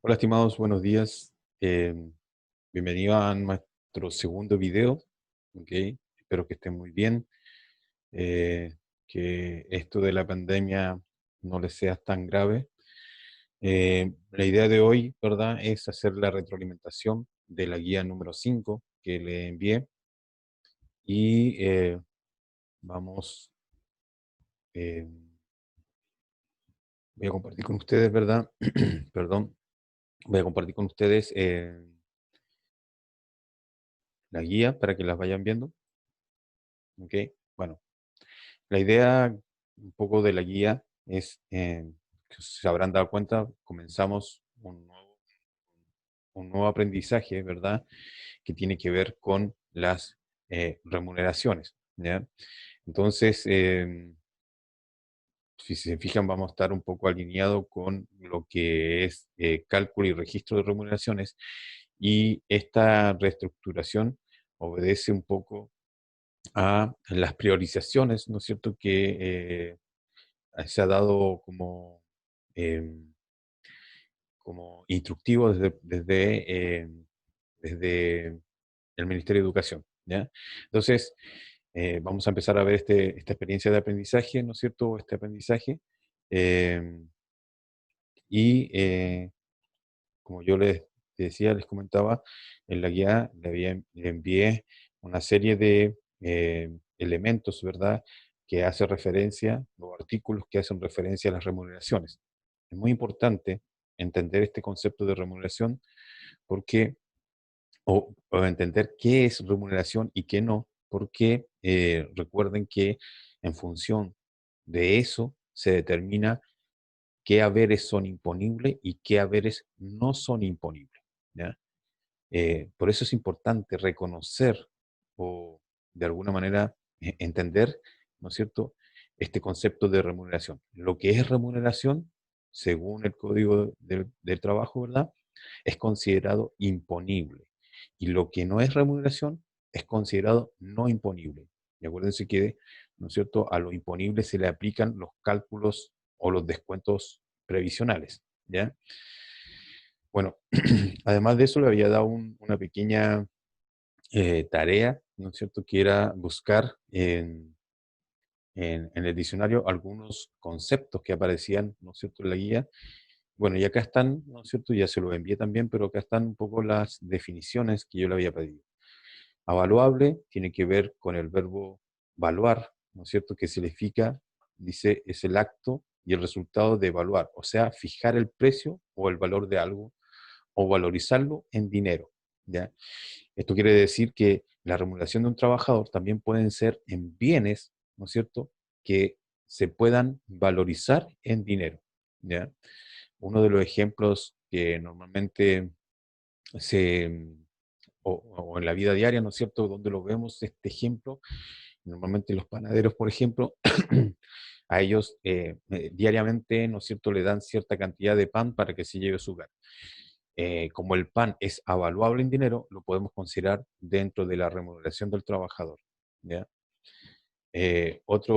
Hola, estimados, buenos días. Bienvenido a nuestro segundo video. ¿Ok? Espero que estén muy bien. eh, que esto de la pandemia no les sea tan grave. La idea de hoy, ¿verdad?, es hacer la retroalimentación de la guía número 5 que le envié y vamos, eh, voy a compartir con ustedes, ¿verdad? Perdón, voy a compartir con ustedes la guía para que las vayan viendo. ¿Ok? Bueno. La idea un poco de la guía es, que se habrán dado cuenta, comenzamos un nuevo aprendizaje, ¿verdad? Que tiene que ver con las remuneraciones, ¿ya? Entonces, si se fijan, vamos a estar un poco alineado con lo que es cálculo y registro de remuneraciones, y esta reestructuración obedece un poco a las priorizaciones, ¿no es cierto?, que se ha dado como instructivo desde el Ministerio de Educación, ¿ya? Entonces, vamos a empezar a ver esta experiencia de aprendizaje, ¿no es cierto? Este aprendizaje. eh, y como yo les decía, les comentaba, en la guía le envié una serie de elementos, ¿verdad?, que hace referencia, o artículos que hacen referencia a las remuneraciones. Es muy importante entender este concepto de remuneración porque, o entender qué es remuneración y qué no, porque recuerden que en función de eso se determina qué haberes son imponibles y qué haberes no son imponibles, ¿ya? Por eso es importante reconocer o de alguna manera entender, ¿no es cierto?, este concepto de remuneración. Lo que es remuneración, según el Código del Trabajo, ¿verdad?, es considerado imponible. Y lo que no es remuneración es considerado no imponible. Y acuérdense que, ¿no es cierto?, a lo imponible se le aplican los cálculos o los descuentos previsionales, ¿ya? Bueno, además de eso le había dado una pequeña tarea, ¿no es cierto?, que era buscar en el diccionario algunos conceptos que aparecían, ¿no es cierto?, en la guía. Bueno, y acá están, ¿no es cierto?, ya se lo envié también, pero acá están un poco las definiciones que yo le había pedido. Avaluable tiene que ver con el verbo valuar, ¿no es cierto?, que significa, dice, es el acto y el resultado de evaluar, o sea, fijar el precio o el valor de algo o valorizarlo en dinero, ¿ya? Esto quiere decir que la remuneración de un trabajador también pueden ser en bienes, ¿no es cierto?, que se puedan valorizar en dinero, ¿ya? Uno de los ejemplos que normalmente se, o en la vida diaria, ¿no es cierto?, donde lo vemos, este ejemplo, normalmente los panaderos, por ejemplo, a ellos diariamente, ¿no es cierto?, le dan cierta cantidad de pan para que se lleve a su hogar. Como el pan es avaluable en dinero, lo podemos considerar dentro de la remuneración del trabajador, ¿ya? Otra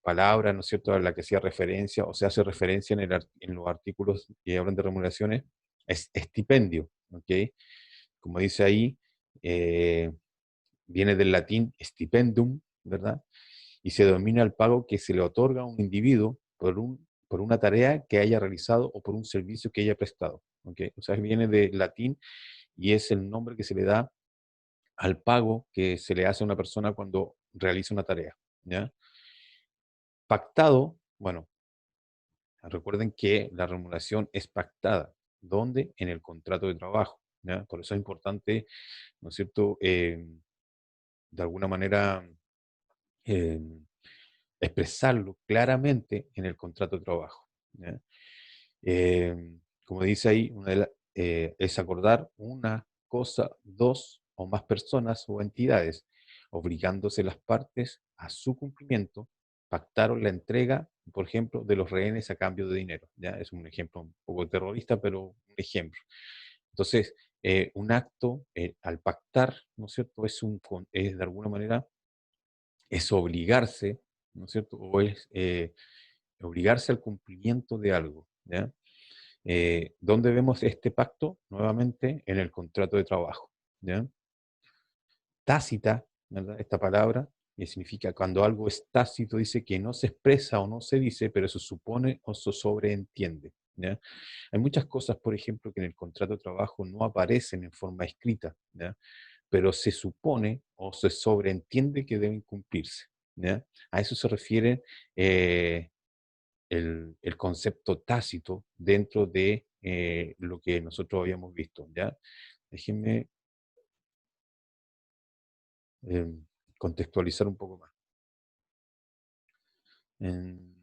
palabra, ¿no es cierto?, a la que hacía referencia o se hace referencia en los artículos que hablan de remuneraciones es estipendio, ¿ok? Como dice ahí, eh, viene del latín stipendum, ¿verdad? Y se denomina el pago que se le otorga a un individuo por una tarea que haya realizado o por un servicio que haya prestado, ¿ok? O sea, viene del latín y es el nombre que se le da al pago que se le hace a una persona cuando realiza una tarea, ¿ya? Pactado, bueno, recuerden que la remuneración es pactada. ¿Dónde? En el contrato de trabajo, ¿ya? Por eso es importante, ¿no es cierto?, de alguna manera eh, expresarlo claramente en el contrato de trabajo, ¿ya? Como dice ahí, es acordar una cosa, dos o más personas o entidades, obligándose las partes a su cumplimiento, pactaron la entrega, por ejemplo, de los rehenes a cambio de dinero. ¿Ya? Es un ejemplo un poco terrorista, pero un ejemplo. Entonces, un acto, al pactar, ¿no es cierto?, es de alguna manera, es obligarse, ¿no es cierto?, o es obligarse al cumplimiento de algo, ¿ya? ¿Dónde vemos este pacto? Nuevamente en el contrato de trabajo, ¿ya? Tácita, ¿verdad? Esta palabra, que significa cuando algo es tácito, dice que no se expresa o no se dice, pero se supone o se sobreentiende, ¿ya? Hay muchas cosas, por ejemplo, que en el contrato de trabajo no aparecen en forma escrita, ¿ya? Pero se supone o se sobreentiende que deben cumplirse, ¿ya? A eso se refiere el concepto tácito dentro de lo que nosotros habíamos visto, ¿ya? Déjenme eh, contextualizar un poco más. En-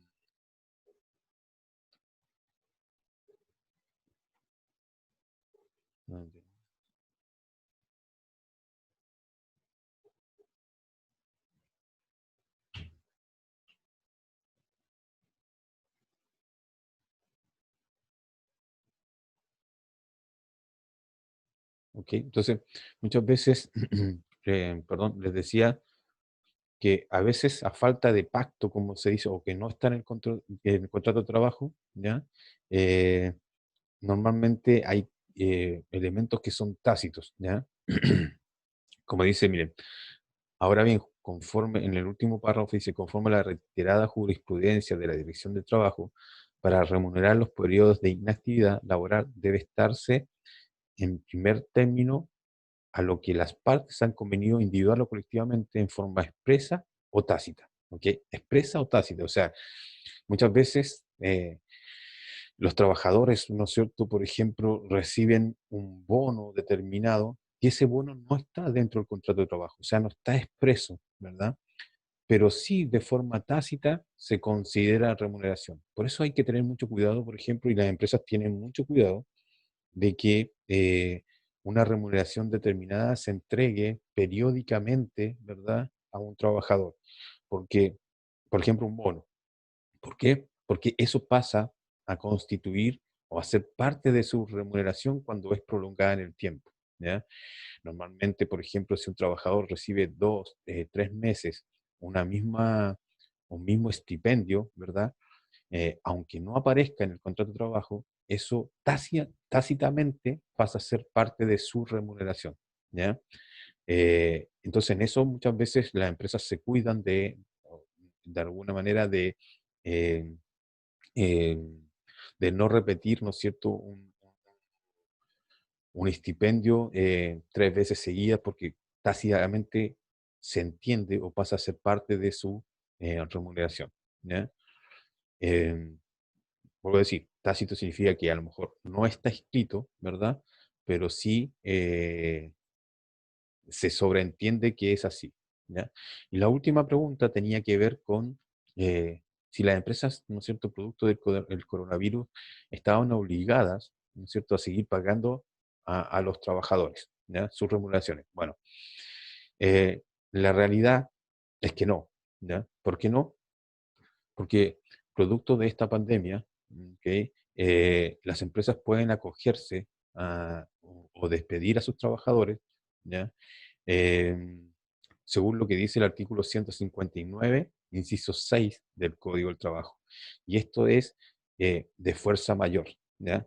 ok, entonces, muchas veces, perdón, les decía que a veces a falta de pacto, como se dice, o que no está en el contrato de trabajo, ¿ya? Eh, Normalmente hay elementos que son tácitos, ¿ya? Como dice, miren, ahora bien, conforme en el último párrafo dice, conforme a la reiterada jurisprudencia de la Dirección del Trabajo, para remunerar los periodos de inactividad laboral debe estarse en primer término a lo que las partes han convenido individual o colectivamente en forma expresa o tácita, ¿ok? Expresa o tácita, o sea, muchas veces los trabajadores, ¿no es cierto?, por ejemplo, reciben un bono determinado y ese bono no está dentro del contrato de trabajo, o sea, no está expreso, ¿verdad? Pero sí de forma tácita se considera remuneración. Por eso hay que tener mucho cuidado, por ejemplo, y las empresas tienen mucho cuidado de que una remuneración determinada se entregue periódicamente, ¿verdad?, a un trabajador. Porque, por ejemplo, un bono. ¿Por qué? Porque eso pasa a constituir o a ser parte de su remuneración cuando es prolongada en el tiempo, ¿ya? Normalmente, por ejemplo, si un trabajador recibe 2, 3 meses una misma, un mismo estipendio, ¿verdad? Aunque no aparezca en el contrato de trabajo, eso tácitamente pasa a ser parte de su remuneración, ¿ya? Entonces, en eso muchas veces las empresas se cuidan de alguna manera, eh, eh, de no repetir, ¿no es cierto?, un estipendio 3 veces seguidas porque tácitamente se entiende o pasa a ser parte de su remuneración, ¿ya? Eh, Vuelvo a decir, tácito significa que a lo mejor no está escrito, ¿verdad? Pero sí se sobreentiende que es así, ¿ya? Y la última pregunta tenía que ver con si las empresas, ¿no es cierto?, producto del coronavirus, estaban obligadas, ¿no es cierto?, a seguir pagando a los trabajadores, ¿ya?, sus remuneraciones. Bueno, la realidad es que no, ¿ya? ¿Por qué no? Porque producto de esta pandemia, ¿ok? Las empresas pueden acogerse o despedir a sus trabajadores, ¿ya? Em, Según lo que dice el artículo 159, inciso 6 del Código del Trabajo. Y esto es de fuerza mayor, ¿ya?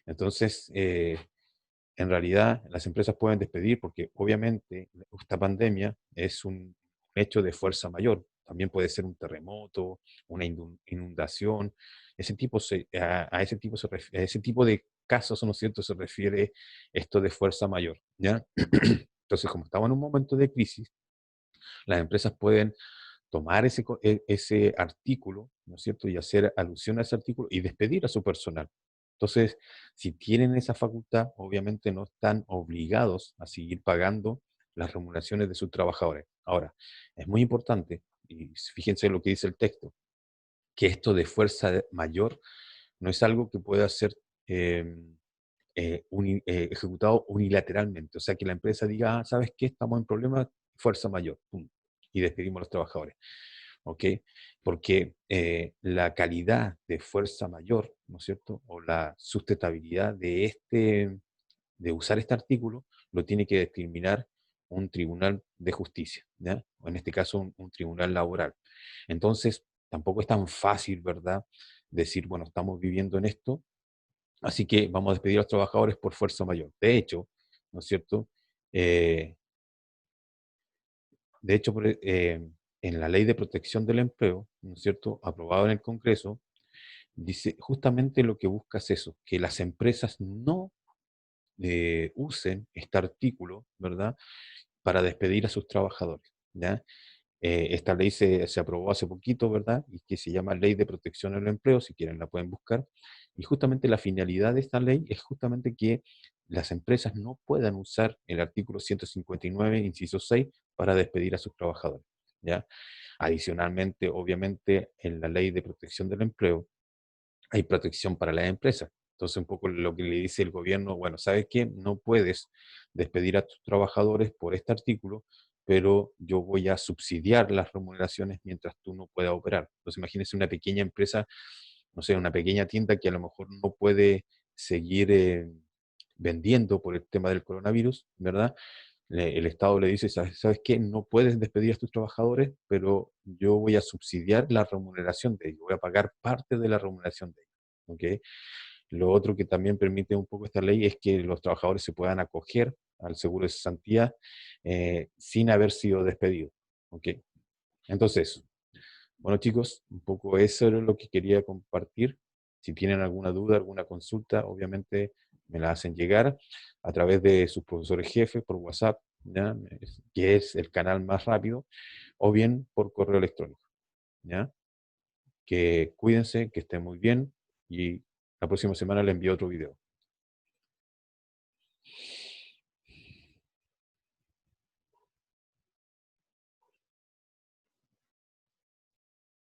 Entonces, en realidad las empresas pueden despedir porque obviamente esta pandemia es un hecho de fuerza mayor. También puede ser un terremoto, una inundación. A ese tipo a ese tipo de casos, ¿no es cierto?, se refiere esto de fuerza mayor, ¿ya? Entonces, como estamos en un momento de crisis, las empresas pueden tomar ese artículo, ¿no es cierto?, y hacer alusión a ese artículo y despedir a su personal. Entonces, si tienen esa facultad, obviamente no están obligados a seguir pagando las remuneraciones de sus trabajadores. Ahora, es muy importante, y fíjense lo que dice el texto, que esto de fuerza mayor no es algo que pueda ser eh, ejecutado unilateralmente. O sea, que la empresa diga, "Ah, ¿sabes qué? Estamos en problemas, fuerza mayor, pum, y despedimos a los trabajadores". ¿Ok? Porque la calidad de fuerza mayor, ¿no es cierto? O la sustentabilidad de usar este artículo, lo tiene que determinar un tribunal de justicia, ¿ya? O en este caso, un tribunal laboral. Entonces, tampoco es tan fácil, ¿verdad? Decir, bueno, estamos viviendo en esto, Así que vamos a despedir a los trabajadores por fuerza mayor. De hecho, ¿no es cierto? Eh, de hecho, en la Ley de Protección del Empleo, ¿no es cierto?, aprobado en el Congreso, dice justamente lo que busca es eso, que las empresas no usen este artículo, ¿verdad?, para despedir a sus trabajadores, ¿ya? Esta ley se aprobó hace poquito, ¿verdad? Y que se llama Ley de Protección del Empleo, si quieren la pueden buscar. Y justamente la finalidad de esta ley es justamente que las empresas no puedan usar el artículo 159, inciso 6, para despedir a sus trabajadores, ¿ya? Adicionalmente, obviamente, en la Ley de Protección del Empleo hay protección para las empresas. Entonces, un poco lo que le dice el gobierno, bueno, ¿sabes qué? No puedes despedir a tus trabajadores por este artículo, pero yo voy a subsidiar las remuneraciones mientras tú no puedas operar. Entonces, imagínense una pequeña empresa, no sé, una pequeña tienda que a lo mejor no puede seguir vendiendo por el tema del coronavirus, ¿verdad? El Estado le dice, ¿sabes qué? No puedes despedir a tus trabajadores, pero yo voy a subsidiar la remuneración de ellos, voy a pagar parte de la remuneración de ellos. ¿Ok? Lo otro que también permite un poco esta ley es que los trabajadores se puedan acoger al seguro de cesantía sin haber sido despedidos. ¿Ok? Entonces, bueno chicos, un poco eso era lo que quería compartir. Si tienen alguna duda, alguna consulta, obviamente me la hacen llegar a través de sus profesores jefes por WhatsApp, ¿ya? Que es el canal más rápido, o bien por correo electrónico. ¿Ya? Que cuídense, que estén muy bien y la próxima semana les envío otro video.